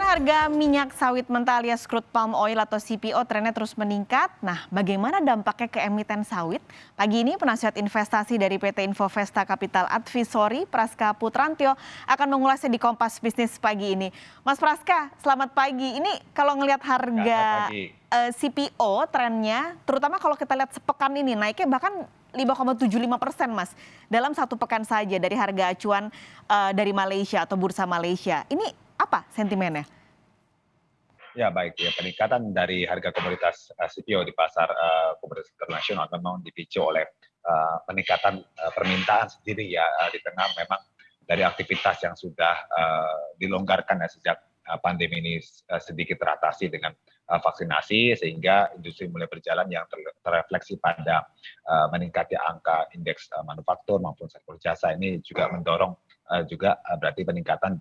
Harga minyak sawit mentah alias crude palm oil atau CPO trennya terus meningkat. Nah, bagaimana dampaknya ke emiten sawit? Pagi ini penasihat investasi dari PT Infovesta Capital Advisory, Praska Putrantyo, akan mengulasnya di Kompas Bisnis pagi ini. Mas Praska, selamat pagi. Ini kalau ngelihat Ya, selamat harga pagi. CPO trennya, terutama kalau kita lihat sepekan ini naiknya bahkan 5,75%, Mas, dalam satu pekan saja dari harga acuan dari Malaysia atau bursa Malaysia. Ini apa sentimennya? Ya, baik. Ya, peningkatan dari harga komoditas CPO di pasar komoditas internasional memang dipicu oleh peningkatan permintaan sendiri ya di tengah memang dari aktivitas yang sudah dilonggarkan ya sejak pandemi ini sedikit teratasi dengan vaksinasi sehingga industri mulai berjalan yang terrefleksi pada meningkatnya angka indeks manufaktur maupun sektor jasa ini juga mendorong juga berarti peningkatan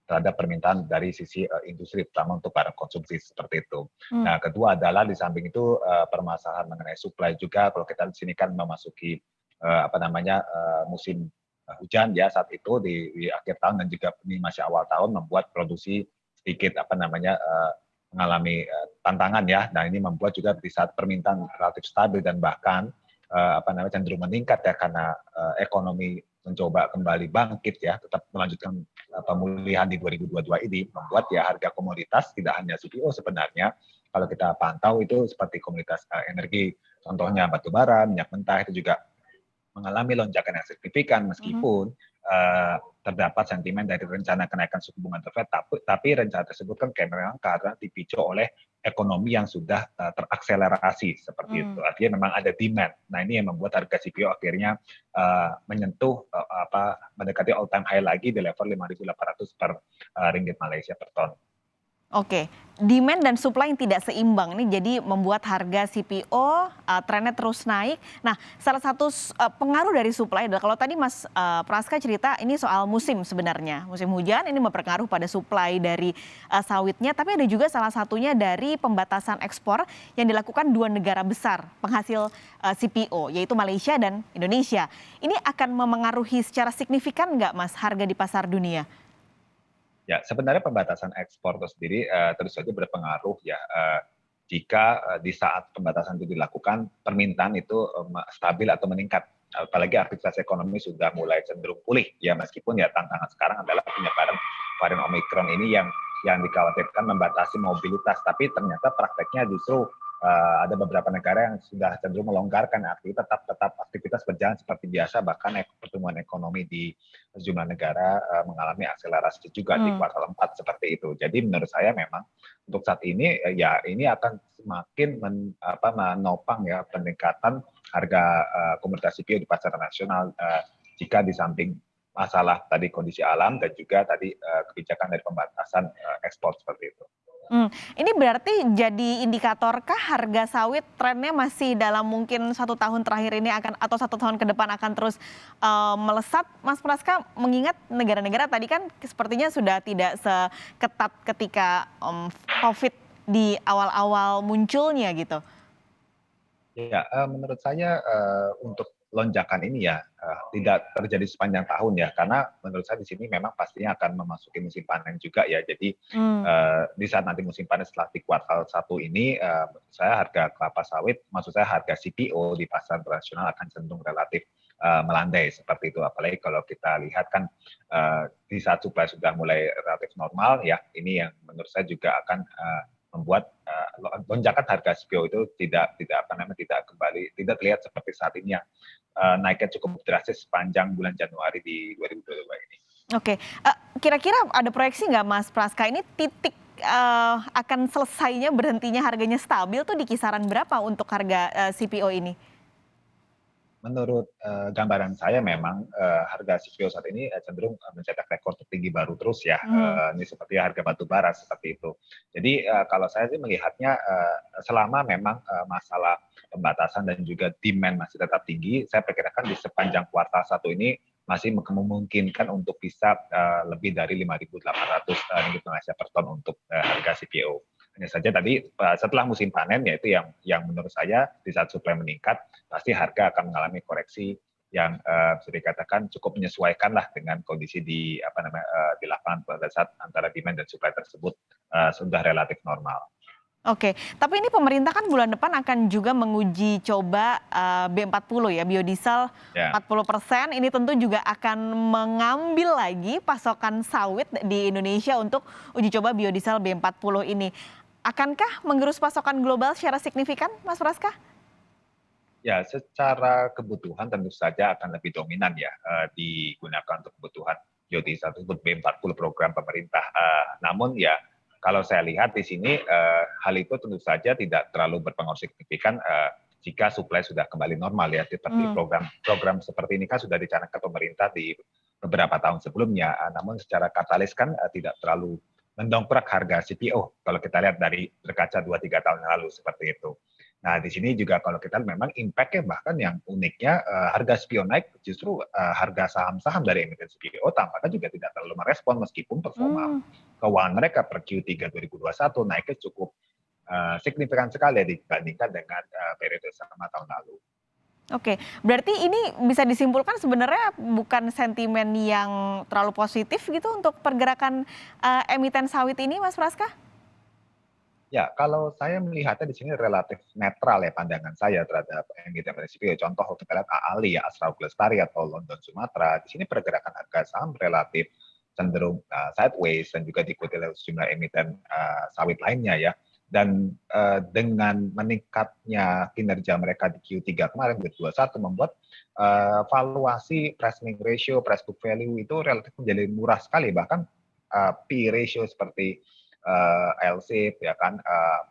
terhadap permintaan dari sisi industri, terutama untuk barang konsumsi seperti itu. Hmm. Nah, kedua adalah di samping itu permasalahan mengenai supply juga. Kalau kita di sini kan memasuki musim hujan ya saat itu di akhir tahun dan juga ini masih awal tahun membuat produksi sedikit mengalami tantangan ya. Nah, ini membuat juga di saat permintaan relatif stabil dan bahkan cenderung meningkat ya karena ekonomi mencoba kembali bangkit ya, tetap melanjutkan pemulihan di 2022 ini membuat ya harga komoditas tidak hanya CPO sebenarnya kalau kita pantau itu seperti komoditas energi, contohnya batu bara, minyak mentah itu juga mengalami lonjakan yang signifikan meskipun terdapat sentimen dari rencana kenaikan suku bunga The Fed, tapi rencana tersebut kan kayak memang karena dipicu oleh ekonomi yang sudah terakselerasi seperti itu. Artinya memang ada demand. Nah ini yang membuat harga CPO akhirnya menyentuh mendekati all time high lagi di level 5.800 per ringgit Malaysia per ton. Oke, demand dan supply yang tidak seimbang ini jadi membuat harga CPO trennya terus naik. Nah, salah satu pengaruh dari supply adalah kalau tadi Mas Praska cerita ini soal musim sebenarnya. Musim hujan ini berpengaruh pada supply dari sawitnya, tapi ada juga salah satunya dari pembatasan ekspor yang dilakukan dua negara besar penghasil CPO, yaitu Malaysia dan Indonesia. Ini akan memengaruhi secara signifikan nggak, Mas, harga di pasar dunia? Ya, sebenarnya pembatasan ekspor itu sendiri tentu saja berpengaruh ya jika di saat pembatasan itu dilakukan permintaan itu stabil atau meningkat. Apalagi aktivitas ekonomi sudah mulai cenderung pulih ya meskipun ya tantangan sekarang adalah penyebaran varian Omicron ini yang dikhawatirkan membatasi mobilitas, tapi ternyata prakteknya justru ada beberapa negara yang sudah cenderung melonggarkan tetap aktivitas berjalan seperti biasa, bahkan pertumbuhan ekonomi di sejumlah negara mengalami akselerasi juga di kuartal 4 seperti itu. Jadi menurut saya memang untuk saat ini ya ini akan semakin menopang ya peningkatan harga komoditas CPO di pasar nasional jika di samping masalah tadi kondisi alam dan juga tadi kebijakan dari pembatasan ekspor seperti itu. Ini berarti jadi indikatorkah harga sawit trennya masih dalam mungkin 1 tahun terakhir ini akan atau 1 tahun ke depan akan terus melesat, Mas Praska? Mengingat negara-negara tadi kan sepertinya sudah tidak seketat ketika COVID di awal-awal munculnya gitu. Ya, menurut saya untuk lonjakan ini ya tidak terjadi sepanjang tahun ya, karena menurut saya di sini memang pastinya akan memasuki musim panen juga ya. Jadi Mmm. di saat nanti musim panen setelah di kuartal 1 ini, menurut saya harga kelapa sawit, maksud saya harga CPO di pasar internasional akan cenderung relatif melandai seperti itu. Apalagi kalau kita lihat kan di saat supply sudah mulai relatif normal ya, ini yang menurut saya juga akan membuat lonjakan harga CPO itu tidak tidak terlihat seperti saat ini yang naiknya cukup drastis sepanjang bulan Januari di 2022 ini. Oke, kira-kira ada proyeksi nggak, Mas Praska, ini titik akan selesainya berhentinya harganya stabil tuh di kisaran berapa untuk harga CPO ini? Menurut gambaran saya memang harga CPO saat ini cenderung mencetak rekor tertinggi baru terus ya. Mhm. Ini seperti harga batu bara seperti itu. Jadi kalau saya sih melihatnya selama memang masalah pembatasan dan juga demand masih tetap tinggi, saya perkirakan di sepanjang kuartal 1 ini masih memungkinkan untuk bisa lebih dari 5.800 ringgit Malaysia per ton untuk harga CPO. Hanya saja tadi setelah musim panen yaitu yang menurut saya di saat supply meningkat pasti harga akan mengalami koreksi yang bisa dikatakan cukup menyesuaikan lah dengan kondisi di lapangan pada saat antara demand dan supply tersebut sudah relatif normal. Oke, tapi ini pemerintah kan bulan depan akan juga menguji coba B40 ya, biodiesel Ya. 40%. Ini tentu juga akan mengambil lagi pasokan sawit di Indonesia untuk uji coba biodiesel B40 ini. Akankah menggerus pasokan global secara signifikan, Mas Praska? Ya, secara kebutuhan tentu saja akan lebih dominan ya digunakan untuk kebutuhan biodiesel tersebut B40 program pemerintah. Namun ya kalau saya lihat di sini hal itu tentu saja tidak terlalu berpengaruh signifikan jika suplai sudah kembali normal ya. Seperti Hmm. program seperti ini kan sudah dicanangkan pemerintah di beberapa tahun sebelumnya. Namun secara katalis kan tidak terlalu mendongkrak harga CPO kalau kita lihat dari berkaca 2-3 tahun yang lalu seperti itu. Nah, di sini juga kalau kita memang impact-nya bahkan yang uniknya harga CPO naik justru harga saham-saham dari emiten CPO tampaknya juga tidak terlalu merespon meskipun performa Hmm. keuangan mereka per Q3 2021 naiknya cukup signifikan sekali dibandingkan dengan periode sama tahun lalu. Oke, berarti ini bisa disimpulkan sebenarnya bukan sentimen yang terlalu positif gitu untuk pergerakan emiten sawit ini, Mas Praska? Ya, kalau saya melihatnya di sini relatif netral ya pandangan saya terhadap emiten CPO. Contoh kita lihat AALI ya, Astra Lestari atau London Sumatera. Di sini pergerakan harga saham relatif cenderung sideways dan juga diikuti oleh sejumlah emiten sawit lainnya ya. Dan dengan meningkatnya kinerja mereka di Q3 kemarin 2021 membuat valuasi price earning ratio, price book value itu relatif menjadi murah sekali. Bahkan P ratio seperti LSIP ya kan,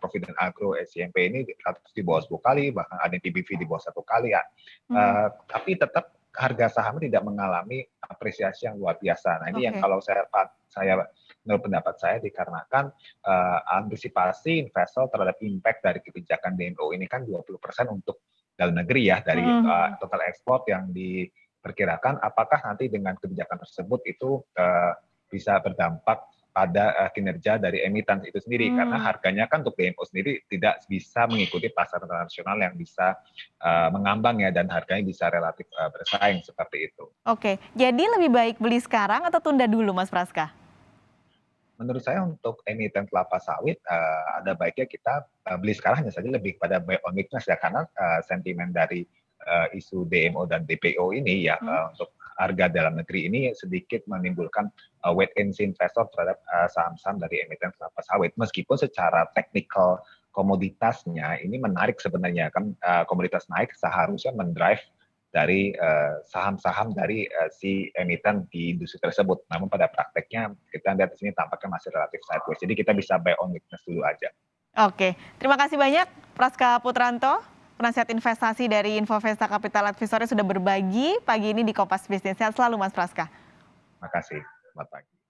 Provident Agro, SCMP ini di bawah 10 kali, bahkan ada PBV di bawah 1 kali ya. Hmm. Tapi tetap harga sahamnya tidak mengalami apresiasi yang luar biasa. Nah ini yang Oke. kalau saya menurut pendapat saya dikarenakan antisipasi investor terhadap impact dari kebijakan DMO ini kan 20% untuk dalam negeri ya dari Mhm. total ekspor yang diperkirakan. Apakah nanti dengan kebijakan tersebut itu bisa berdampak pada kinerja dari emiten itu sendiri karena Hmm. harganya kan untuk DMO sendiri tidak bisa mengikuti pasar internasional yang bisa mengambang ya dan harganya bisa relatif bersaing seperti itu. Oke, jadi lebih baik beli sekarang atau tunda dulu, Mas Praska? Menurut saya untuk emiten kelapa sawit ada baiknya kita beli sekarang hanya saja lebih pada buy on weakness ya karena sentimen dari isu DMO dan DPO ini ya Hmm? untuk harga dalam negeri ini sedikit menimbulkan wait and see investor terhadap saham-saham dari emiten kelapa sawit meskipun secara teknikal komoditasnya ini menarik sebenarnya kan komoditas naik seharusnya mendrive dari saham-saham dari si emiten di industri tersebut. Namun pada prakteknya kita lihat di sini tampaknya masih relatif sideways. Jadi kita bisa buy on weakness dulu aja. Oke, terima kasih banyak Praska Putranto, penasihat investasi dari Infovesta Capital Advisory sudah berbagi pagi ini di Kompas Bisnis. Sehat selalu Mas Praska. Terima kasih. Selamat pagi.